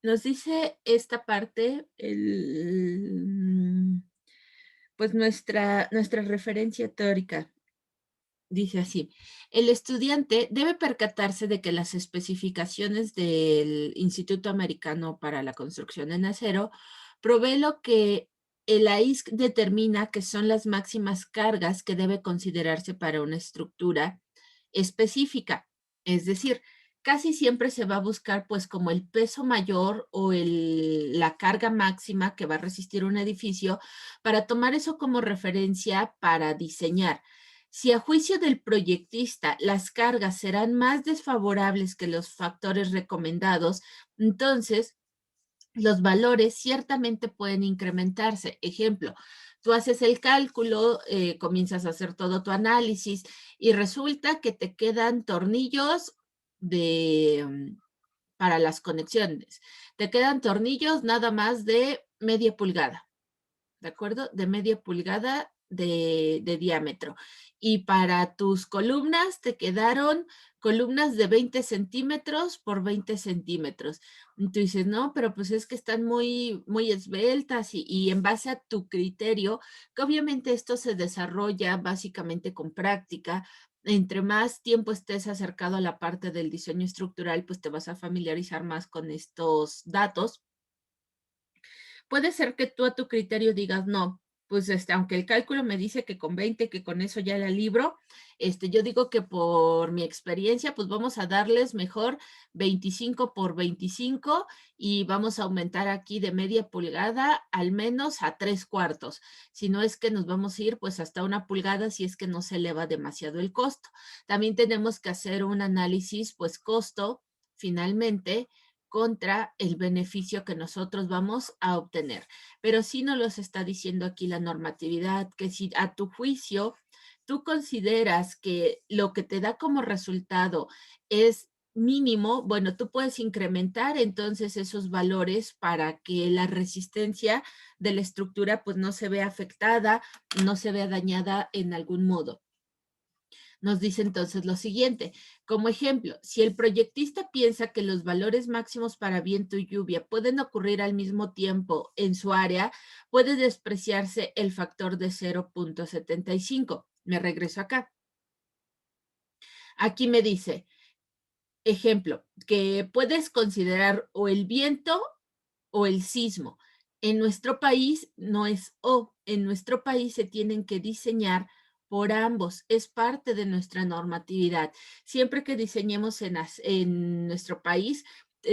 Nos dice esta parte, pues nuestra referencia teórica. Dice así, el estudiante debe percatarse de que las especificaciones del Instituto Americano para la Construcción en Acero provee lo que el AISC determina que son las máximas cargas que debe considerarse para una estructura específica. Es decir, casi siempre se va a buscar pues como el peso mayor o la carga máxima que va a resistir un edificio para tomar eso como referencia para diseñar. Si a juicio del proyectista las cargas serán más desfavorables que los factores recomendados, entonces los valores ciertamente pueden incrementarse. Ejemplo, tú haces el cálculo, comienzas a hacer todo tu análisis y resulta que te quedan tornillos de, para las conexiones. Te quedan tornillos nada más de media pulgada. ¿De acuerdo? De media pulgada de diámetro. Y para tus columnas te quedaron columnas de 20 centímetros por 20 centímetros. Y tú dices, no, pero pues es que están muy esbeltas y en base a tu criterio, que obviamente esto se desarrolla básicamente con práctica. Entre más tiempo estés acercado a la parte del diseño estructural, pues te vas a familiarizar más con estos datos. Puede ser que tú a tu criterio digas, no, pues aunque el cálculo me dice que con 20, que con eso ya la libro, yo digo que por mi experiencia, pues vamos a darles mejor 25 por 25 y vamos a aumentar aquí de media pulgada al menos a 3/4. Si no es que nos vamos a ir pues hasta 1 pulgada si es que no se eleva demasiado el costo. También tenemos que hacer un análisis pues costo finalmente contra el beneficio que nosotros vamos a obtener. Pero sí nos los está diciendo aquí la normatividad, que si a tu juicio tú consideras que lo que te da como resultado es mínimo, bueno, tú puedes incrementar entonces esos valores para que la resistencia de la estructura pues no se vea afectada, no se vea dañada en algún modo. Nos dice entonces lo siguiente, como ejemplo, si el proyectista piensa que los valores máximos para viento y lluvia pueden ocurrir al mismo tiempo en su área, puede despreciarse el factor de 0,75. Me regreso acá. Aquí me dice, ejemplo, que puedes considerar o el viento o el sismo. En nuestro país no es o, en nuestro país se tienen que diseñar por ambos, es parte de nuestra normatividad. Siempre que diseñemos en nuestro país,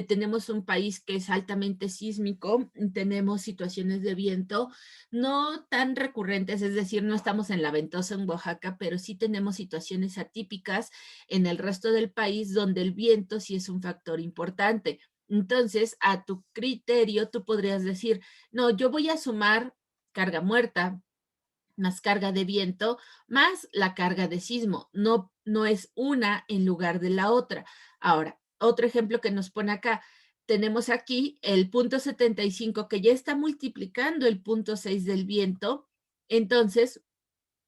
tenemos un país que es altamente sísmico, tenemos situaciones de viento no tan recurrentes, es decir, no estamos en la ventosa en Oaxaca, pero sí tenemos situaciones atípicas en el resto del país donde el viento sí es un factor importante. Entonces, a tu criterio, tú podrías decir, no, yo voy a sumar carga muerta, más carga de viento, más la carga de sismo. No, no es una en lugar de la otra. Ahora, otro ejemplo que nos pone acá. Tenemos aquí el punto 75 que ya está multiplicando el punto 6 del viento. Entonces,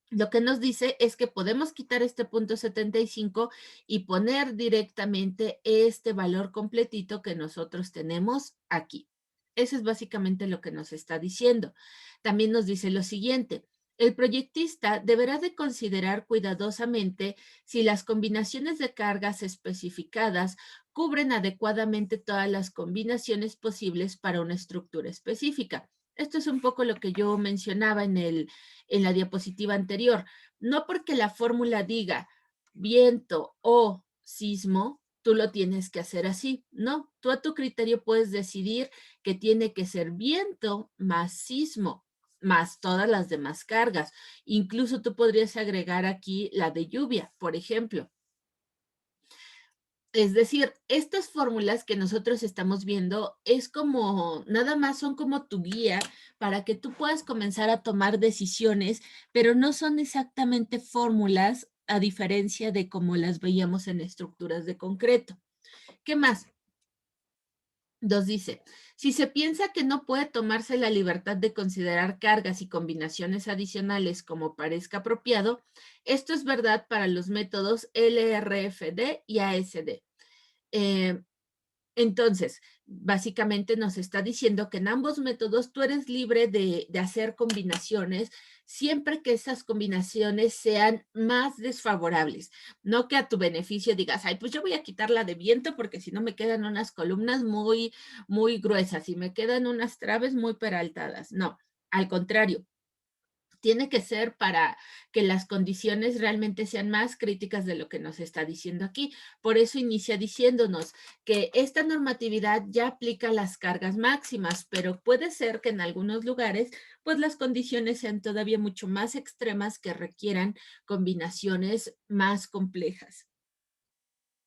lo que nos dice es que podemos quitar este punto 75 y poner directamente este valor completito que nosotros tenemos aquí. Eso es básicamente lo que nos está diciendo. También nos dice lo siguiente. El proyectista deberá de considerar cuidadosamente si las combinaciones de cargas especificadas cubren adecuadamente todas las combinaciones posibles para una estructura específica. Esto es un poco lo que yo mencionaba en la diapositiva anterior. No porque la fórmula diga viento o sismo, tú lo tienes que hacer así. No, tú a tu criterio puedes decidir que tiene que ser viento más sismo, más todas las demás cargas. Incluso tú podrías agregar aquí la de lluvia, por ejemplo. Es decir, estas fórmulas que nosotros estamos viendo es como, nada más son como tu guía para que tú puedas comenzar a tomar decisiones, pero no son exactamente fórmulas a diferencia de como las veíamos en estructuras de concreto. ¿Qué más? Dos dice, si se piensa que no puede tomarse la libertad de considerar cargas y combinaciones adicionales como parezca apropiado, esto es verdad para los métodos LRFD y ASD. Eh, Entonces, básicamente nos está diciendo que en ambos métodos tú eres libre de hacer combinaciones siempre que esas combinaciones sean más desfavorables, no que a tu beneficio digas, ay, pues yo voy a quitar la de viento porque si no me quedan unas columnas muy gruesas y me quedan unas traves muy peraltadas. No, al contrario, tiene que ser para que las condiciones realmente sean más críticas de lo que nos está diciendo aquí. Por eso inicia diciéndonos que esta normatividad ya aplica las cargas máximas, pero puede ser que en algunos lugares pues las condiciones sean todavía mucho más extremas que requieran combinaciones más complejas.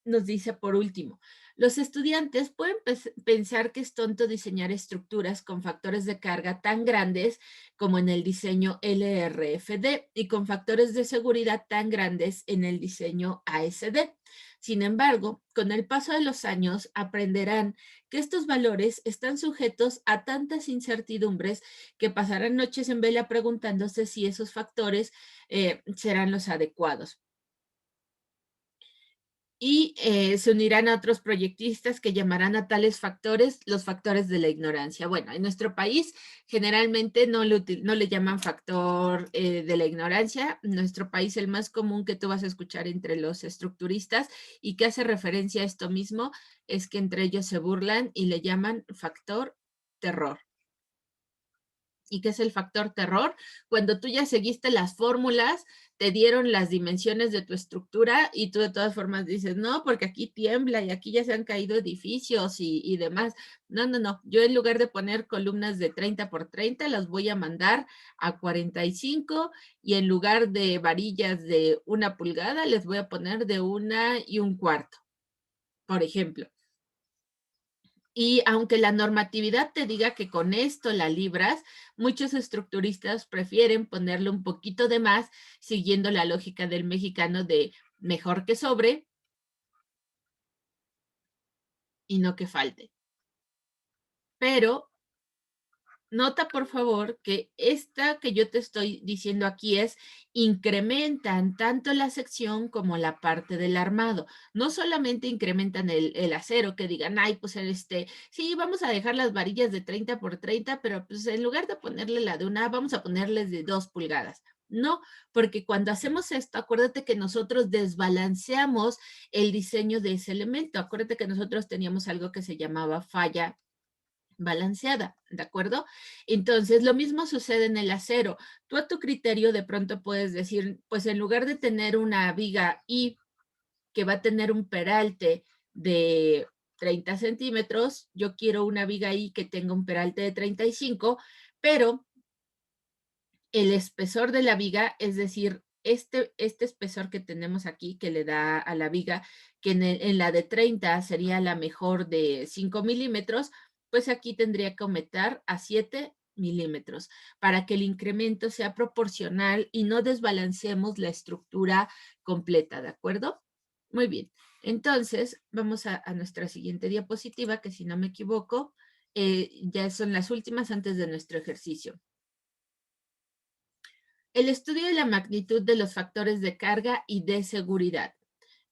Nos dice por último, los estudiantes pueden pensar que es tonto diseñar estructuras con factores de carga tan grandes como en el diseño LRFD y con factores de seguridad tan grandes en el diseño ASD. Sin embargo, con el paso de los años aprenderán que estos valores están sujetos a tantas incertidumbres que pasarán noches en vela preguntándose si esos factores serán los adecuados. Y se unirán a otros proyectistas que llamarán a tales factores los factores de la ignorancia. Bueno, en nuestro país generalmente no le llaman factor de la ignorancia. En nuestro país el más común que tú vas a escuchar entre los estructuristas y que hace referencia a esto mismo es que entre ellos se burlan y le llaman factor terror. ¿Y qué es el factor terror? Cuando tú ya seguiste las fórmulas, te dieron las dimensiones de tu estructura y tú de todas formas dices, no, porque aquí tiembla y aquí ya se han caído edificios y demás. No, no, no. Yo en lugar de poner columnas de 30 por 30, las voy a mandar a 45 y en lugar de varillas de 1 pulgada, les voy a poner de 1 1/4, por ejemplo. Y aunque la normatividad te diga que con esto la libras, muchos estructuristas prefieren ponerle un poquito de más, siguiendo la lógica del mexicano de mejor que sobre y no que falte. Pero nota, por favor, que esta que yo te estoy diciendo aquí es incrementan tanto la sección como la parte del armado. No solamente incrementan el acero, que digan, ay, pues sí, vamos a dejar las varillas de 30 por 30, pero pues en lugar de ponerle la de vamos a ponerles de 2 pulgadas. No, porque cuando hacemos esto, acuérdate que nosotros desbalanceamos el diseño de ese elemento. Acuérdate que nosotros teníamos algo que se llamaba falla balanceada, ¿de acuerdo? Entonces, lo mismo sucede en el acero. Tú a tu criterio de pronto puedes decir, pues en lugar de tener una viga I que va a tener un peralte de 30 centímetros, yo quiero una viga I que tenga un peralte de 35, pero el espesor de la viga, es decir, este espesor que tenemos aquí que le da a la viga, que en la de 30 sería la mejor de 5 milímetros, pues aquí tendría que aumentar a 7 milímetros para que el incremento sea proporcional y no desbalanceemos la estructura completa, ¿de acuerdo? Muy bien. Entonces, vamos a nuestra siguiente diapositiva, que si no me equivoco, ya son las últimas antes de nuestro ejercicio. El estudio de la magnitud de los factores de carga y de seguridad.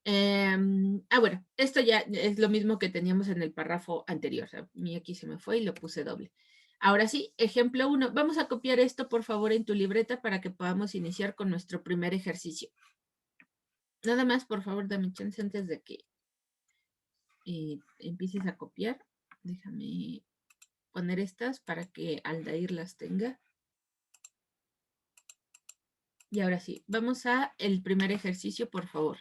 Bueno, esto ya es lo mismo que teníamos en el párrafo anterior. O sea, a mí aquí se me fue y lo puse doble. Ahora sí, ejemplo 1. Vamos a copiar esto, por favor, en tu libreta para que podamos iniciar con nuestro primer ejercicio. Nada más, por favor, dame chance antes de que empieces a copiar. Déjame poner estas para que Aldair las tenga. Y ahora sí, vamos a el primer ejercicio, por favor.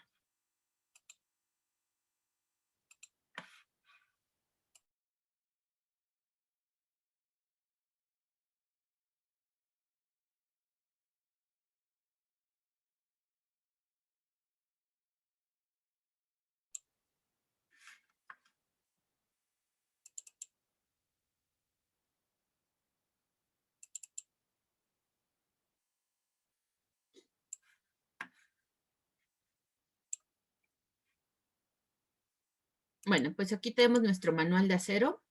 Bueno, pues aquí tenemos nuestro manual de acero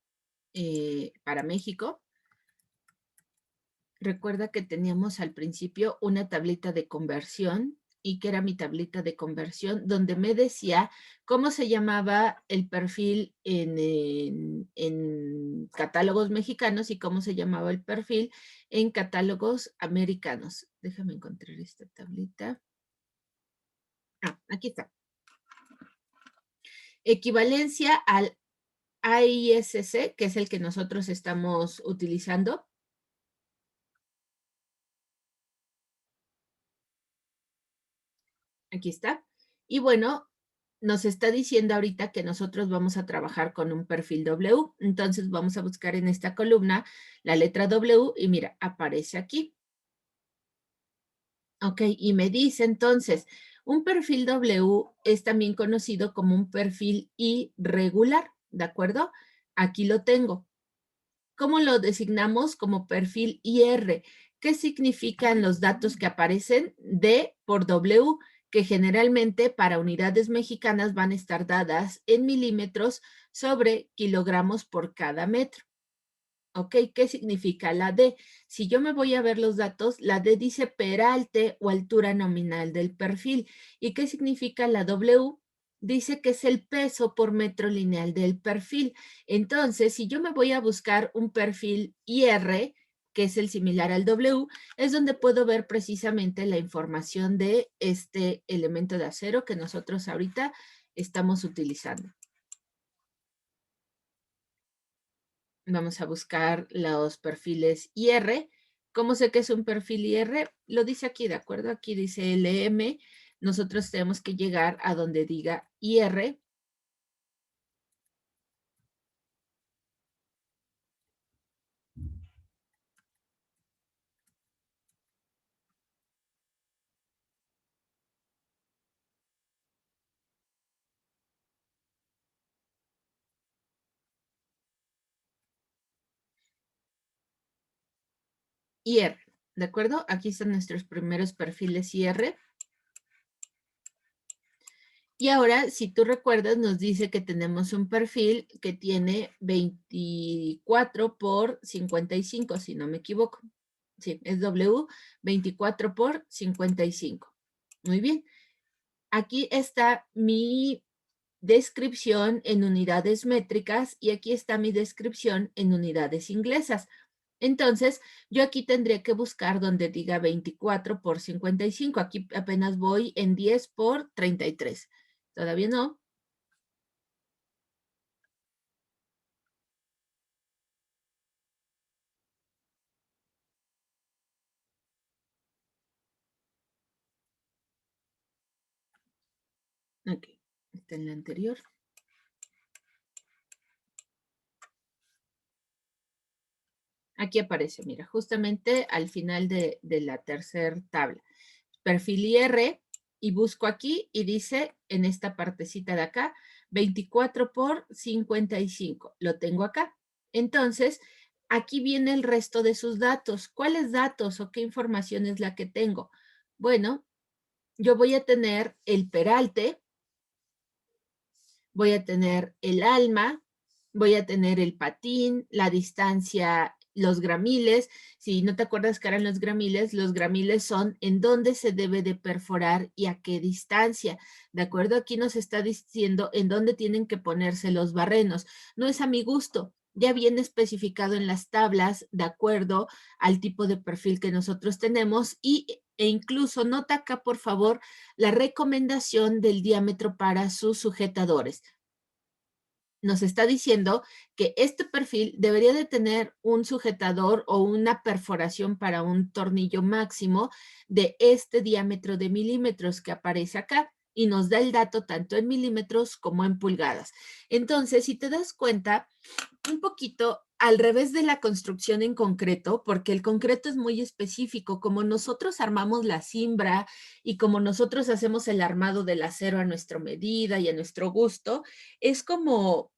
para México. Recuerda que teníamos al principio una tablita de conversión y que era mi tablita de conversión, donde me decía cómo se llamaba el perfil en catálogos mexicanos y cómo se llamaba el perfil en catálogos americanos. Déjame encontrar esta tablita. Ah, aquí está. Equivalencia al AISC, que es el que nosotros estamos utilizando. Aquí está. Y bueno, nos está diciendo ahorita que nosotros vamos a trabajar con un perfil W. Entonces vamos a buscar en esta columna la letra W y mira, aparece aquí. Ok, y me dice entonces, un perfil W es también conocido como un perfil irregular, ¿de acuerdo? Aquí lo tengo. ¿Cómo lo designamos? Como perfil IR. ¿Qué significan los datos que aparecen? D por W, que generalmente para unidades mexicanas van a estar dadas en milímetros sobre kilogramos por cada metro. ¿Ok? ¿Qué significa la D? Si yo me voy a ver los datos, la D dice peralte o altura nominal del perfil. ¿Y qué significa la W? Dice que es el peso por metro lineal del perfil. Entonces, si yo me voy a buscar un perfil IR, que es el similar al W, es donde puedo ver precisamente la información de este elemento de acero que nosotros ahorita estamos utilizando. Vamos a buscar los perfiles IR. ¿Cómo sé que es un perfil IR? Lo dice aquí, ¿de acuerdo? Aquí dice LM. Nosotros tenemos que llegar a donde diga IR. IR, ¿de acuerdo? Aquí están nuestros primeros perfiles IR. Y ahora, si tú recuerdas, nos dice que tenemos un perfil que tiene 24 por 55, si no me equivoco. Sí, es W 24 por 55. Muy bien. Aquí está mi descripción en unidades métricas y aquí está mi descripción en unidades inglesas. Entonces, yo aquí tendría que buscar donde diga 24 por 55. Aquí apenas voy en 10 por 33. Todavía no. Ok, está en la anterior. Aquí aparece, mira, justamente al final de la tercera tabla. Perfil IR y busco aquí y dice en esta partecita de acá 24 por 55. Lo tengo acá. Entonces, aquí viene el resto de sus datos. ¿Cuáles datos o qué información es la que tengo? Bueno, yo voy a tener el peralte, voy a tener el alma, voy a tener el patín, la distancia, los gramiles. Si no te acuerdas que eran los gramiles son en dónde se debe de perforar y a qué distancia. ¿De acuerdo? Aquí nos está diciendo en dónde tienen que ponerse los barrenos. No es a mi gusto. Ya viene especificado en las tablas de acuerdo al tipo de perfil que nosotros tenemos e incluso nota acá, por favor, la recomendación del diámetro para sus sujetadores. Nos está diciendo que este perfil debería de tener un sujetador o una perforación para un tornillo máximo de este diámetro de milímetros que aparece acá y nos da el dato tanto en milímetros como en pulgadas. Entonces, si te das cuenta, un poquito al revés de la construcción en concreto, porque el concreto es muy específico, como nosotros armamos la cimbra y como nosotros hacemos el armado del acero a nuestra medida y a nuestro gusto, es como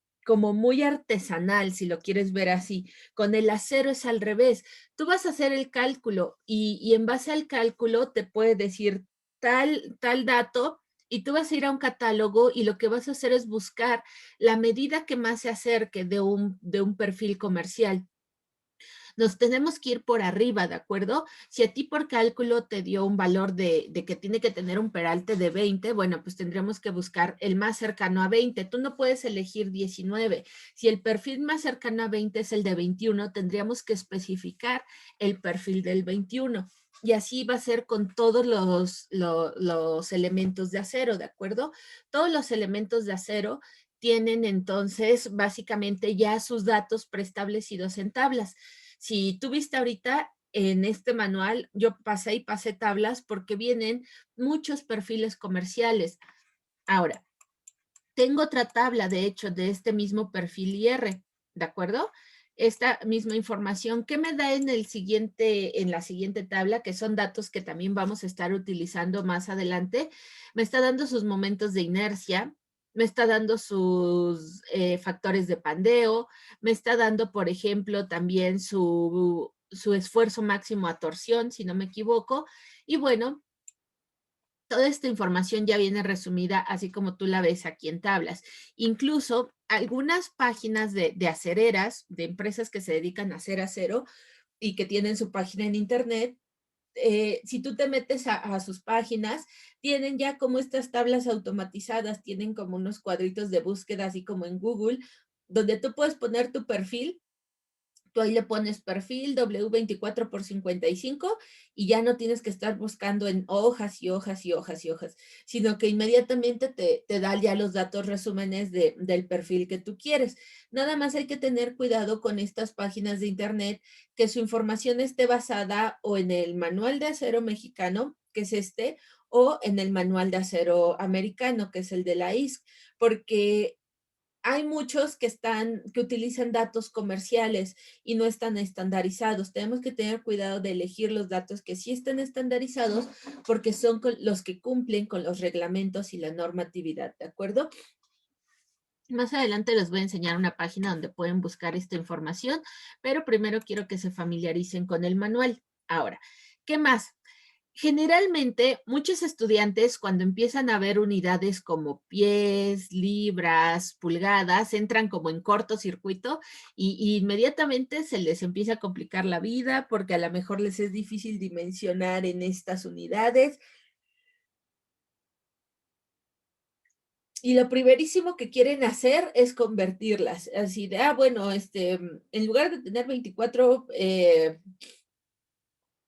muy artesanal, si lo quieres ver así. Con el acero es al revés. Tú vas a hacer el cálculo y en base al cálculo te puede decir tal dato y tú vas a ir a un catálogo y lo que vas a hacer es buscar la medida que más se acerque de un perfil comercial. nos tenemos que ir por arriba, ¿de acuerdo? Si a ti por cálculo te dio un valor de que tiene que tener un peralte de 20, bueno, pues tendremos que buscar el más cercano a 20. Tú no puedes elegir 19. Si el perfil más cercano a 20 es el de 21, tendríamos que especificar el perfil del 21. Y así va a ser con todos los elementos de acero, ¿de acuerdo? Todos los elementos de acero tienen entonces básicamente ya sus datos preestablecidos en tablas. Si tú viste ahorita en este manual, yo pasé y pasé tablas porque vienen muchos perfiles comerciales. Ahora, tengo otra tabla, de hecho, de este mismo perfil IR, ¿de acuerdo? Esta misma información que me da en la siguiente tabla, que son datos que también vamos a estar utilizando más adelante, me está dando sus momentos de inercia, me está dando sus factores de pandeo, me está dando, por ejemplo, también su esfuerzo máximo a torsión, si no me equivoco, y bueno, toda esta información ya viene resumida así como tú la ves aquí en tablas. Incluso algunas páginas de acereras, de empresas que se dedican a hacer acero y que tienen su página en internet, si tú te metes a sus páginas, tienen ya como estas tablas automatizadas, tienen como unos cuadritos de búsqueda, así como en Google, donde tú puedes poner tu perfil. Tú ahí le pones perfil W24 por 55 y ya no tienes que estar buscando en hojas y hojas y hojas y hojas, sino que inmediatamente te da ya los datos resúmenes del perfil que tú quieres. Nada más hay que tener cuidado con estas páginas de internet, que su información esté basada o en el manual de acero mexicano, que es este, o en el manual de acero americano, que es el de la ISC, porque hay muchos que utilizan datos comerciales y no están estandarizados. Tenemos que tener cuidado de elegir los datos que sí están estandarizados porque son los que cumplen con los reglamentos y la normatividad, ¿de acuerdo? Más adelante les voy a enseñar una página donde pueden buscar esta información, pero primero quiero que se familiaricen con el manual. Ahora, ¿qué más? Generalmente, muchos estudiantes cuando empiezan a ver unidades como pies, libras, pulgadas, entran como en cortocircuito y inmediatamente se les empieza a complicar la vida porque a lo mejor les es difícil dimensionar en estas unidades. Y lo primerísimo que quieren hacer es convertirlas, así de, bueno, en lugar de tener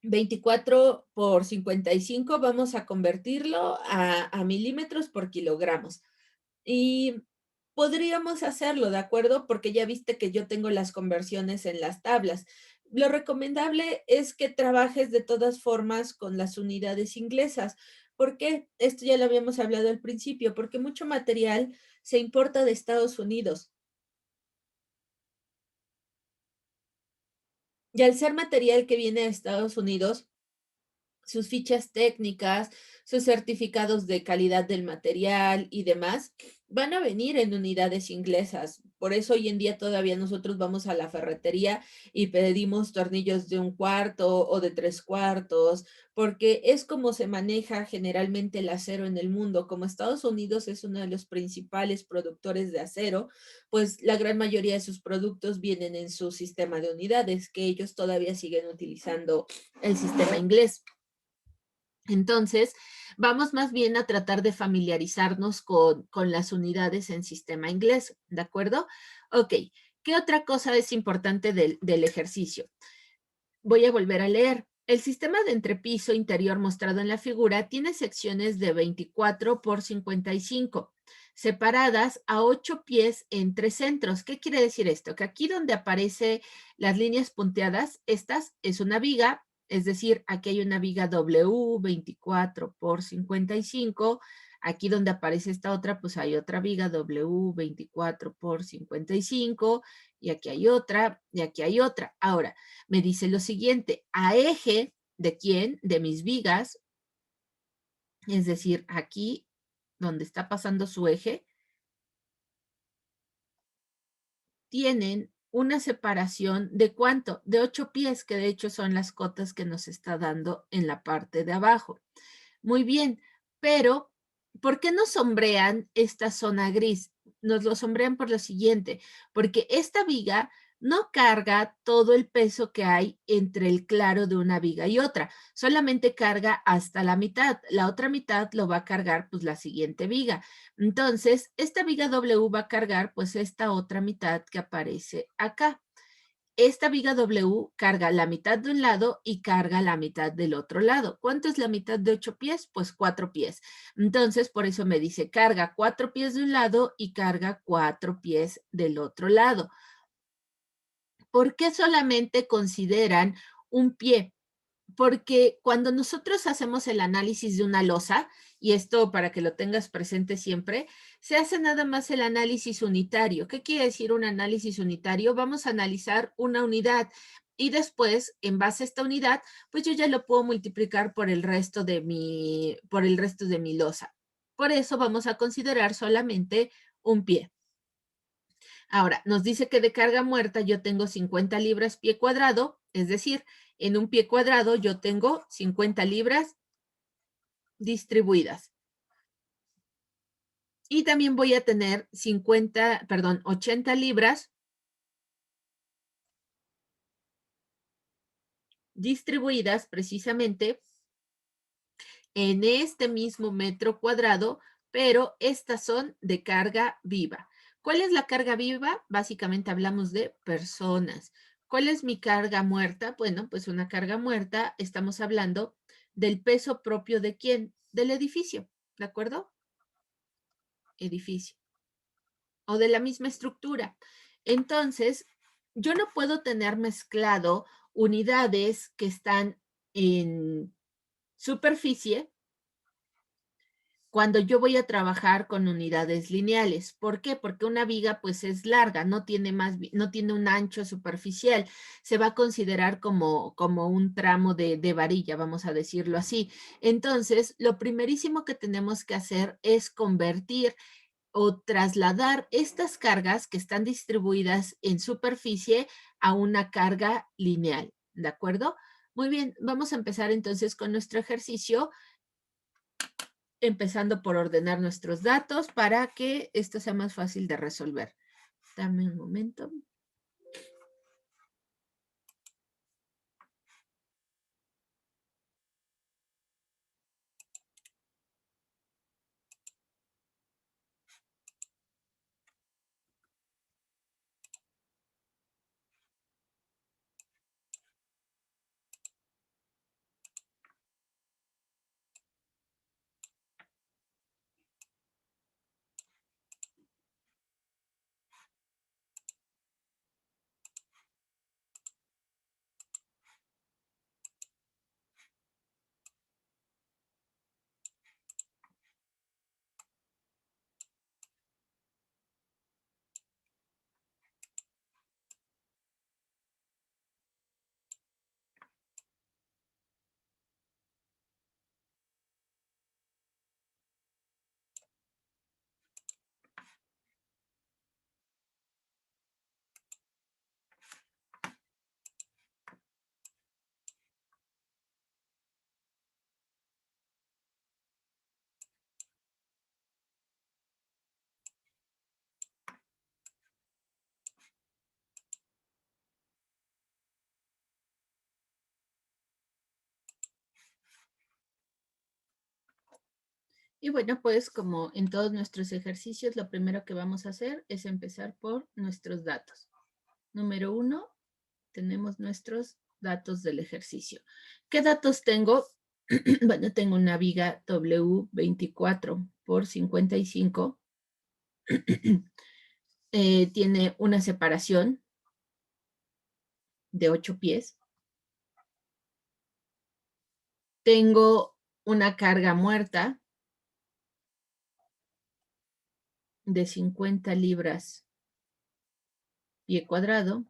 24 por 55, vamos a convertirlo a milímetros por kilogramos. Y podríamos hacerlo, ¿de acuerdo? Porque ya viste que yo tengo las conversiones en las tablas. Lo recomendable es que trabajes de todas formas con las unidades inglesas. ¿Por qué? Esto ya lo habíamos hablado al principio, porque mucho material se importa de Estados Unidos. Y al ser material que viene de Estados Unidos, sus fichas técnicas, sus certificados de calidad del material y demás, van a venir en unidades inglesas. Por eso hoy en día todavía nosotros vamos a la ferretería y pedimos tornillos de 1/4 o de 3/4, porque es como se maneja generalmente el acero en el mundo. Como Estados Unidos es uno de los principales productores de acero, pues la gran mayoría de sus productos vienen en su sistema de unidades, que ellos todavía siguen utilizando el sistema inglés. Entonces, vamos más bien a tratar de familiarizarnos con las unidades en sistema inglés, ¿de acuerdo? Ok, ¿qué otra cosa es importante del ejercicio? Voy a volver a leer. El sistema de entrepiso interior mostrado en la figura tiene secciones de 24 por 55, separadas a 8 pies entre centros. ¿Qué quiere decir esto? Que aquí donde aparecen las líneas punteadas, estas es una viga, es decir, aquí hay una viga W 24 por 55. Aquí donde aparece esta otra, pues hay otra viga W 24 por 55, y aquí hay otra, y aquí hay otra. Ahora, me dice lo siguiente, a eje de quién, de mis vigas, es decir, aquí donde está pasando su eje, tienen una separación de cuánto, de 8 pies, que de hecho son las cotas que nos está dando en la parte de abajo. Muy bien, pero ¿por qué nos sombrean esta zona gris? Nos lo sombrean por lo siguiente, porque esta viga no carga todo el peso que hay entre el claro de una viga y otra, solamente carga hasta la mitad. La otra mitad lo va a cargar pues la siguiente viga. Entonces, esta viga W va a cargar pues esta otra mitad que aparece acá. Esta viga W carga la mitad de un lado y carga la mitad del otro lado. ¿Cuánto es la mitad de 8 pies? Pues 4 pies. Entonces, por eso me dice carga 4 pies de un lado y carga 4 pies del otro lado. ¿Por qué solamente consideran un pie? Porque cuando nosotros hacemos el análisis de una losa, y esto para que lo tengas presente siempre, se hace nada más el análisis unitario. ¿Qué quiere decir un análisis unitario? Vamos a analizar una unidad y después, en base a esta unidad, pues yo ya lo puedo multiplicar por el resto de mi losa. Por eso vamos a considerar solamente un pie. Ahora, nos dice que de carga muerta yo tengo 50 libras pie cuadrado, es decir, en un pie cuadrado yo tengo 50 libras distribuidas. Y también voy a tener 80 libras distribuidas precisamente en este mismo metro cuadrado, pero estas son de carga viva. ¿Cuál es la carga viva? Básicamente hablamos de personas. ¿Cuál es mi carga muerta? Bueno, pues una carga muerta, estamos hablando del peso propio de quién? Del edificio, ¿de acuerdo? Edificio. O de la misma estructura. Entonces, yo no puedo tener mezclado unidades que están en superficie cuando yo voy a trabajar con unidades lineales. ¿Por qué? Porque una viga pues es larga, no tiene no tiene un ancho superficial. Se va a considerar como un tramo de varilla, vamos a decirlo así. Entonces, lo primerísimo que tenemos que hacer es convertir o trasladar estas cargas que están distribuidas en superficie a una carga lineal, ¿de acuerdo? Muy bien, vamos a empezar entonces con nuestro ejercicio empezando por ordenar nuestros datos para que esto sea más fácil de resolver. Dame un momento. Y bueno, pues como en todos nuestros ejercicios, lo primero que vamos a hacer es empezar por nuestros datos. Número 1, tenemos nuestros datos del ejercicio. ¿Qué datos tengo? Bueno, tengo una viga W24 por 55. Tiene una separación de 8 pies. Tengo una carga muerta de 50 libras pie cuadrado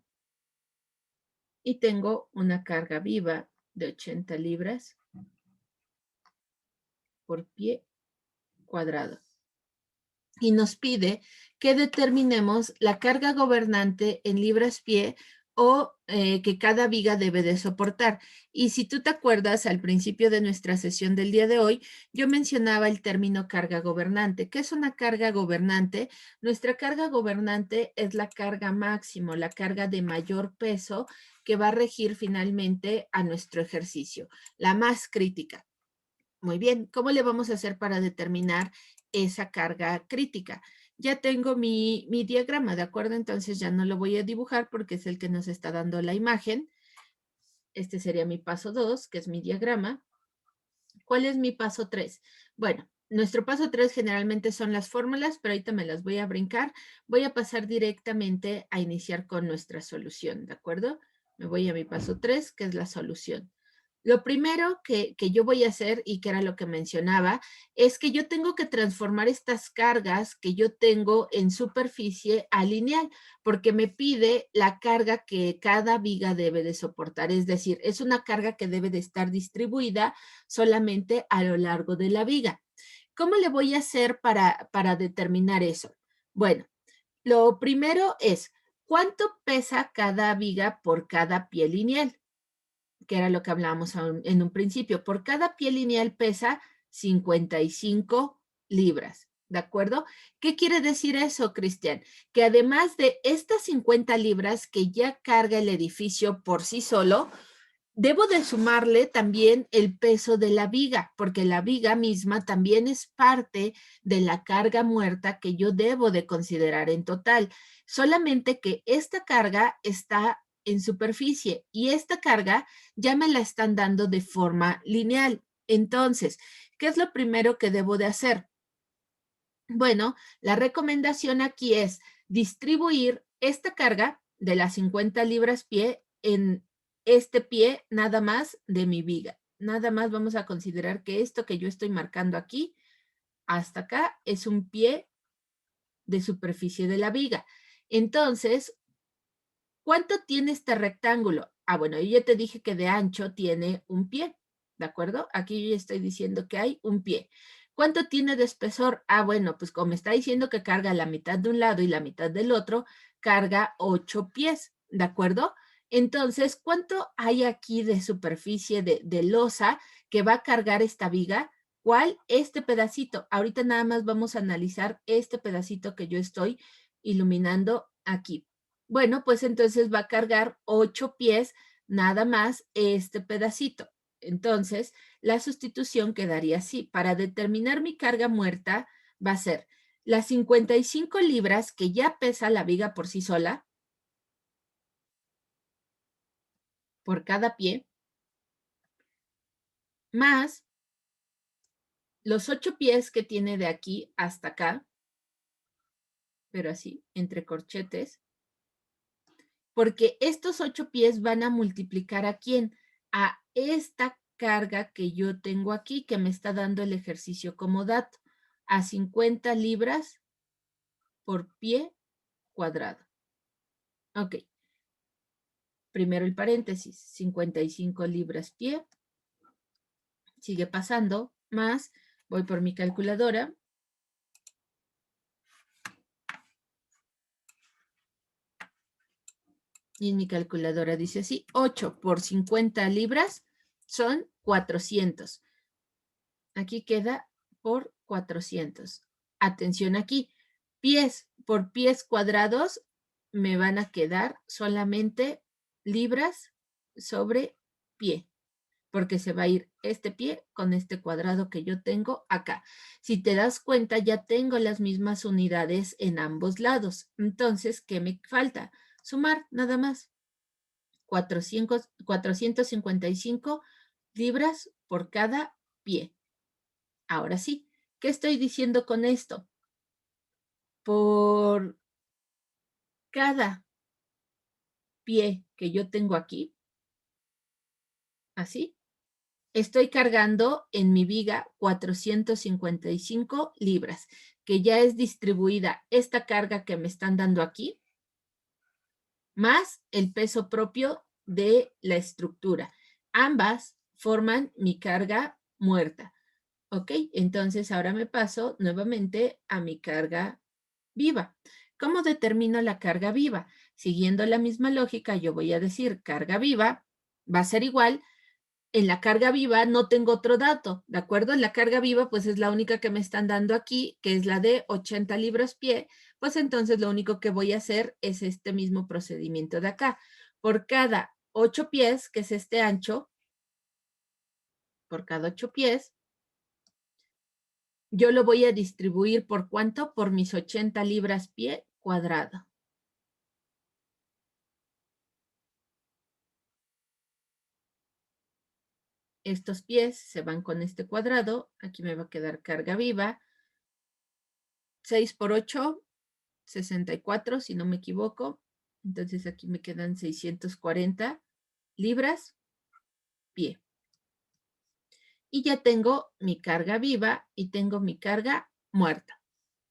y tengo una carga viva de 80 libras por pie cuadrado. Y nos pide que determinemos la carga gobernante en libras pie o que cada viga debe de soportar. Y si tú te acuerdas, al principio de nuestra sesión del día de hoy, yo mencionaba el término carga gobernante. ¿Qué es una carga gobernante? Nuestra carga gobernante es la carga máximo, la carga de mayor peso que va a regir finalmente a nuestro ejercicio, la más crítica. Muy bien, ¿cómo le vamos a hacer para determinar esa carga crítica? Ya tengo mi diagrama, ¿de acuerdo? Entonces ya no lo voy a dibujar porque es el que nos está dando la imagen. Este sería mi paso 2, que es mi diagrama. ¿Cuál es mi paso 3? Bueno, nuestro paso 3 generalmente son las fórmulas, pero ahorita me las voy a brincar. Voy a pasar directamente a iniciar con nuestra solución, ¿de acuerdo? Me voy a mi paso 3, que es la solución. Lo primero que yo voy a hacer, y que era lo que mencionaba, es que yo tengo que transformar estas cargas que yo tengo en superficie a lineal, porque me pide la carga que cada viga debe de soportar. Es decir, es una carga que debe de estar distribuida solamente a lo largo de la viga. ¿Cómo le voy a hacer para determinar eso? Bueno, lo primero es, ¿cuánto pesa cada viga por cada pie lineal? Que era lo que hablábamos en un principio. Por cada pie lineal pesa 55 libras, ¿de acuerdo? ¿Qué quiere decir eso, Cristian? Que además de estas 50 libras que ya carga el edificio por sí solo, debo de sumarle también el peso de la viga, porque la viga misma también es parte de la carga muerta que yo debo de considerar en total. Solamente que esta carga está en superficie y esta carga ya me la están dando de forma lineal. Entonces, ¿qué es lo primero que debo de hacer? Bueno, la recomendación aquí es distribuir esta carga de las 50 libras pie en este pie nada más de mi viga. Nada más vamos a considerar que esto que yo estoy marcando aquí hasta acá es un pie de superficie de la viga. Entonces, ¿cuánto tiene este rectángulo? Ah, bueno, yo ya te dije que de ancho tiene un pie, ¿de acuerdo? Aquí yo ya estoy diciendo que hay un pie. ¿Cuánto tiene de espesor? Ah, bueno, pues como está diciendo que carga la mitad de un lado y la mitad del otro, carga 8 pies, ¿de acuerdo? Entonces, ¿cuánto hay aquí de superficie de losa que va a cargar esta viga? ¿Cuál? Este pedacito. Ahorita nada más vamos a analizar este pedacito que yo estoy iluminando aquí. Bueno, pues entonces va a cargar 8 pies nada más este pedacito. Entonces, la sustitución quedaría así. Para determinar mi carga muerta va a ser las 55 libras que ya pesa la viga por sí sola por cada pie, más los 8 pies que tiene de aquí hasta acá, pero así, entre corchetes, porque estos 8 pies van a multiplicar ¿a quién? A esta carga que yo tengo aquí, que me está dando el ejercicio como dato, a 50 libras por pie cuadrado. Ok, primero el paréntesis, 55 libras pie, sigue pasando, más, voy por mi calculadora, y en mi calculadora dice así, 8 por 50 libras son 400. Aquí queda por 400. Atención aquí, pies por pies cuadrados me van a quedar solamente libras sobre pie, porque se va a ir este pie con este cuadrado que yo tengo acá. Si te das cuenta, ya tengo las mismas unidades en ambos lados. Entonces, ¿qué me falta? Sumar nada más. 455 libras por cada pie. Ahora sí, ¿qué estoy diciendo con esto? Por cada pie que yo tengo aquí, así, estoy cargando en mi viga 455 libras, que ya es distribuida esta carga que me están dando aquí, más el peso propio de la estructura. Ambas forman mi carga muerta. ¿Ok? Entonces ahora me paso nuevamente a mi carga viva. ¿Cómo determino la carga viva? Siguiendo la misma lógica, yo voy a decir carga viva va a ser igual. En la carga viva no tengo otro dato, ¿de acuerdo? En la carga viva, pues es la única que me están dando aquí, que es la de 80 libras pie, pues entonces lo único que voy a hacer es este mismo procedimiento de acá. Por cada 8 pies, que es este ancho, por cada 8 pies, yo lo voy a distribuir por ¿cuánto? Por mis 80 libras pie cuadrado. Estos pies se van con este cuadrado, aquí me va a quedar carga viva, 6 por 8, 64, si no me equivoco. Entonces aquí me quedan 640 libras pie. Y ya tengo mi carga viva y tengo mi carga muerta,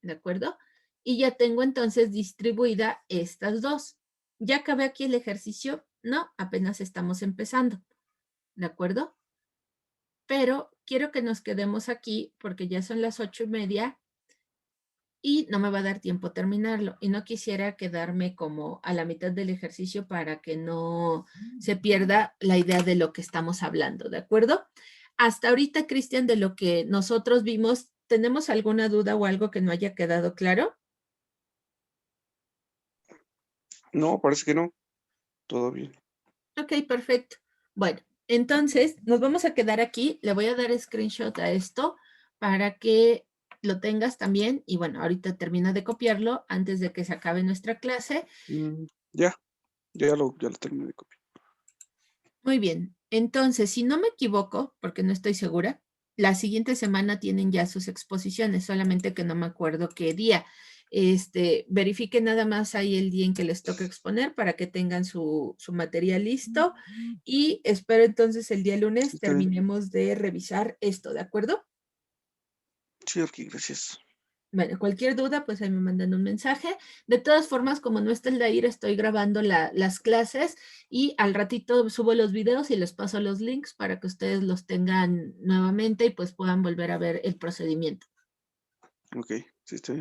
¿de acuerdo? Y ya tengo entonces distribuida estas dos. ¿Ya acabé aquí el ejercicio? No, apenas estamos empezando, ¿de acuerdo? Pero quiero que nos quedemos aquí porque ya son las 8:30 y no me va a dar tiempo terminarlo. Y no quisiera quedarme como a la mitad del ejercicio para que no se pierda la idea de lo que estamos hablando, ¿de acuerdo? Hasta ahorita, Cristian, de lo que nosotros vimos, ¿tenemos alguna duda o algo que no haya quedado claro? No, parece que no. Todo bien. Ok, perfecto. Bueno, entonces nos vamos a quedar aquí. Le voy a dar screenshot a esto para que lo tengas también. Y bueno, ahorita termino de copiarlo antes de que se acabe nuestra clase. Ya, ya lo terminé de copiar. Muy bien. Entonces, si no me equivoco, porque no estoy segura, la siguiente semana tienen ya sus exposiciones, solamente que no me acuerdo qué día. Verifiquen nada más ahí el día en que les toca exponer para que tengan su material listo y espero entonces el día Sí, lunes está bien. terminemos de revisar esto, ¿de acuerdo? Sí, Orki, gracias. Bueno, cualquier duda, pues ahí me mandan un mensaje. De todas formas, como no está el Dair, estoy grabando las clases y al ratito subo los videos y les paso los links para que ustedes los tengan nuevamente y pues puedan volver a ver el procedimiento. Ok, sí, está bien.